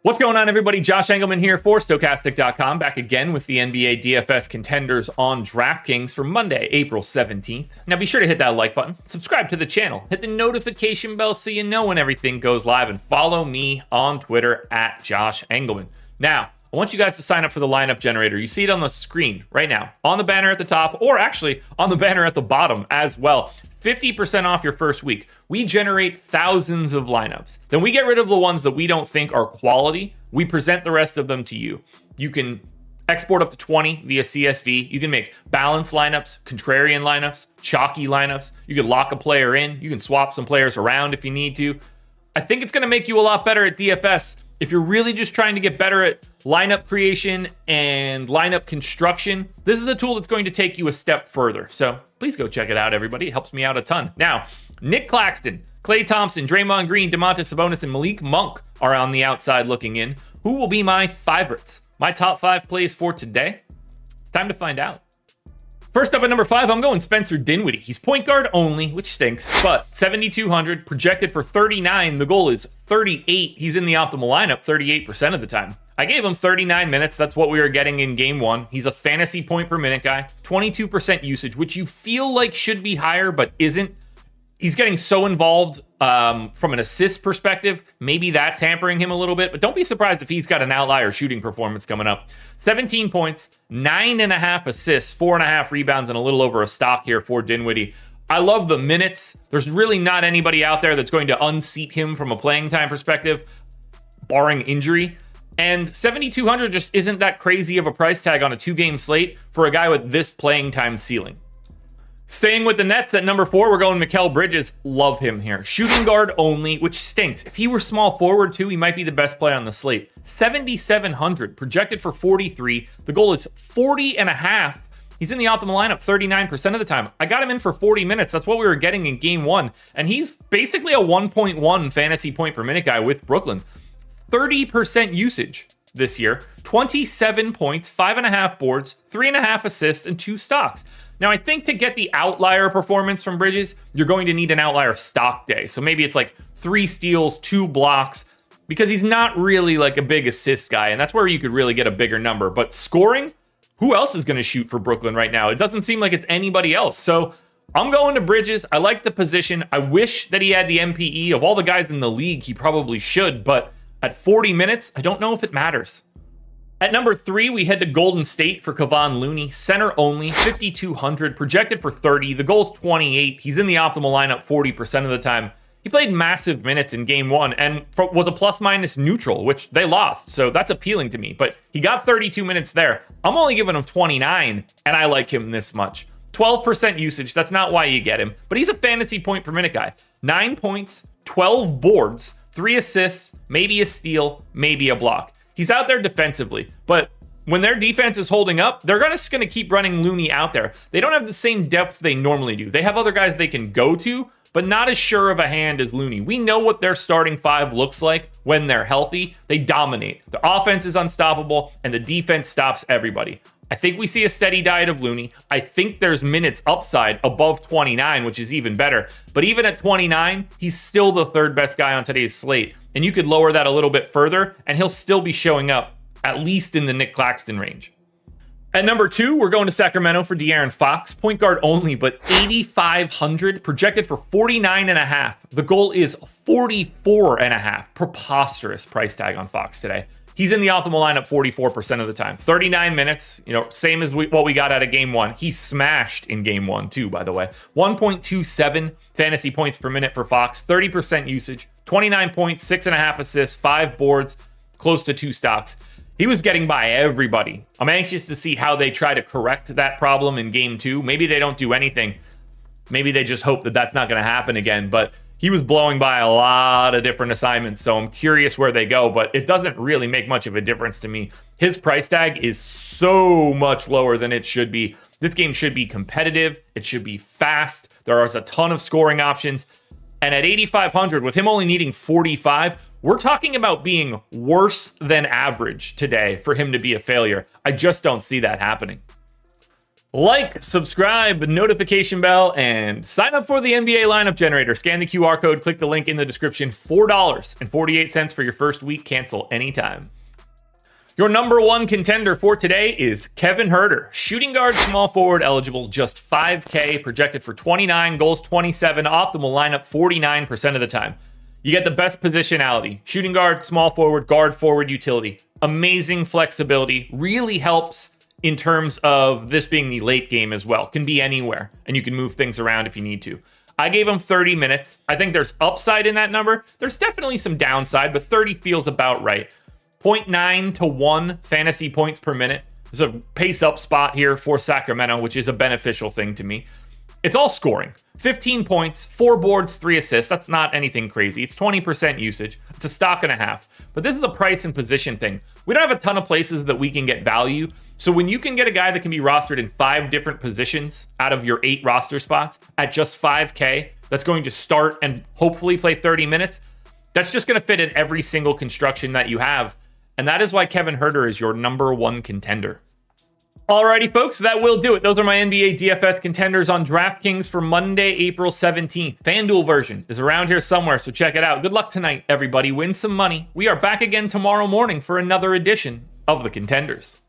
What's going on, everybody? Josh Engleman here for Stokastic.com, back again with the NBA DFS contenders on DraftKings for Monday, April 17th. Now be sure to hit that like button, subscribe to the channel, hit the notification bell so you know when everything goes live, and follow me on Twitter at Josh Engleman. Now, I want you guys to sign up for the lineup generator. You see it on the screen right now, on the banner at the top, or actually on the banner at the bottom as well. 50% off your first week. We generate thousands of lineups. Then we get rid of the ones that we don't think are quality. We present the rest of them to you. You can export up to 20 via CSV. You can make balanced lineups, contrarian lineups, chalky lineups. You can lock a player in. You can swap some players around if you need to. I think it's going to make you a lot better at DFS. If you're really just trying to get better at lineup creation and lineup construction, this is a tool that's going to take you a step further. So please go check it out, everybody. It helps me out a ton. Now, Nick Claxton, Klay Thompson, Draymond Green, Domantas Sabonis, and Malik Monk are on the outside looking in. Who will be my favorites? My top 5 plays for today? It's time to find out. First up at number 5, I'm going Spencer Dinwiddie. He's point guard only, which stinks, but 7,200, projected for 39. The goal is 38. He's in the optimal lineup 38% of the time. I gave him 39 minutes. That's what we were getting in game 1. He's a fantasy point per minute guy, 22% usage, which you feel like should be higher, but isn't. He's getting so involved from an assist perspective. Maybe that's hampering him a little bit, but don't be surprised if he's got an outlier shooting performance coming up. 17 points, 9.5 assists, 4.5 rebounds, and a little over a stock here for Dinwiddie. I love the minutes. There's really not anybody out there that's going to unseat him from a playing time perspective, barring injury. And 7,200 just isn't that crazy of a price tag on a 2-game slate for a guy with this playing time ceiling. Staying with the Nets at number 4, we're going MIKAL Bridges. Love him here. Shooting guard only, which stinks. If he were small forward too, he might be the best play on the slate. 7,700, projected for 43. The goal is 40.5. He's in the optimal lineup 39% of the time. I got him in for 40 minutes. That's what we were getting in game 1. And he's basically a 1.1 fantasy point per minute guy with Brooklyn. 30% usage this year. 27 points, 5.5 boards, 3.5 assists, and 2 stocks. Now, I think to get the outlier performance from Bridges, you're going to need an outlier stock day. So maybe it's like 3 steals, 2 blocks, because he's not really like a big assist guy, and that's where you could really get a bigger number. But scoring, who else is going to shoot for Brooklyn right now? It doesn't seem like it's anybody else. So I'm going to Bridges. I like the position. I wish that he had the MPE. Of all the guys in the league, he probably should, but at 40 minutes, I don't know if it matters. At number 3, we head to Golden State for KEVON Looney. Center only, 5,200, projected for 30. The goal's 28. He's in the optimal lineup 40% of the time. He played massive minutes in game 1 and was a plus-minus neutral, which they lost, so that's appealing to me. But he got 32 minutes there. I'm only giving him 29, and I like him this much. 12% usage, that's not why you get him, but he's a fantasy point per minute guy. 9 points, 12 boards, 3 assists, maybe a steal, maybe a block. He's out there defensively, but when their defense is holding up, they're just going to keep running Looney out there. They don't have the same depth they normally do. They have other guys they can go to, but not as sure of a hand as Looney. We know what their starting 5 looks like when they're healthy. They dominate. The offense is unstoppable, and the defense stops everybody. I think we see a steady diet of Looney. I think there's minutes upside above 29, which is even better. But even at 29, he's still the 3rd best guy on today's slate. And you could lower that a little bit further, and he'll still be showing up, at least in the Nick Claxton range. At number 2, we're going to Sacramento for De'Aaron Fox. Point guard only, but 8,500, projected for 49.5. The goal is 44.5. Preposterous price tag on Fox today. He's in the optimal lineup 44% of the time. 39 minutes, same as what we got out of game 1. He smashed in game 1 too, by the way. 1.27 fantasy points per minute for Fox, 30% usage, 29 points, 6.5 assists, 5 boards, close to 2 stocks. He was getting by everybody. I'm anxious to see how they try to correct that problem in game 2. Maybe they don't do anything. Maybe they just hope that that's not going to happen again, but he was blowing by a lot of different assignments, so I'm curious where they go, but it doesn't really make much of a difference to me. His price tag is so much lower than it should be. This game should be competitive. It should be fast. There is a ton of scoring options. And at 8,500, with him only needing 45, we're talking about being worse than average today for him to be a failure. I just don't see that happening. Like, subscribe, notification bell, and sign up for the NBA lineup generator. Scan the QR code, click the link in the description. $4.48 for your first week. Cancel anytime. Your number one contender for today is KEVON HUERTER. Shooting guard, small forward eligible, just 5K, projected for 29, goals 27, optimal lineup 49% of the time. You get the best positionality. Shooting guard, small forward, guard forward utility. Amazing flexibility. Really helps in terms of this being the late game as well. Can be anywhere, and you can move things around if you need to. I gave him 30 minutes. I think there's upside in that number. There's definitely some downside, but 30 feels about right. 0.9 to 1 fantasy points per minute. There's a pace up spot here for Sacramento, which is a beneficial thing to me. It's all scoring. 15 points, 4 boards, 3 assists. That's not anything crazy. It's 20% usage. It's a stock and a half. But this is a price and position thing. We don't have a ton of places that we can get value. So when you can get a guy that can be rostered in 5 different positions out of your 8 roster spots at just 5K, that's going to start and hopefully play 30 minutes, that's just going to fit in every single construction that you have. And that is why KEVON HUERTER is your number one contender. Alrighty, folks, that will do it. Those are my NBA DFS contenders on DraftKings for Monday, April 17th. FanDuel version is around here somewhere, so check it out. Good luck tonight, everybody. Win some money. We are back again tomorrow morning for another edition of the Contenders.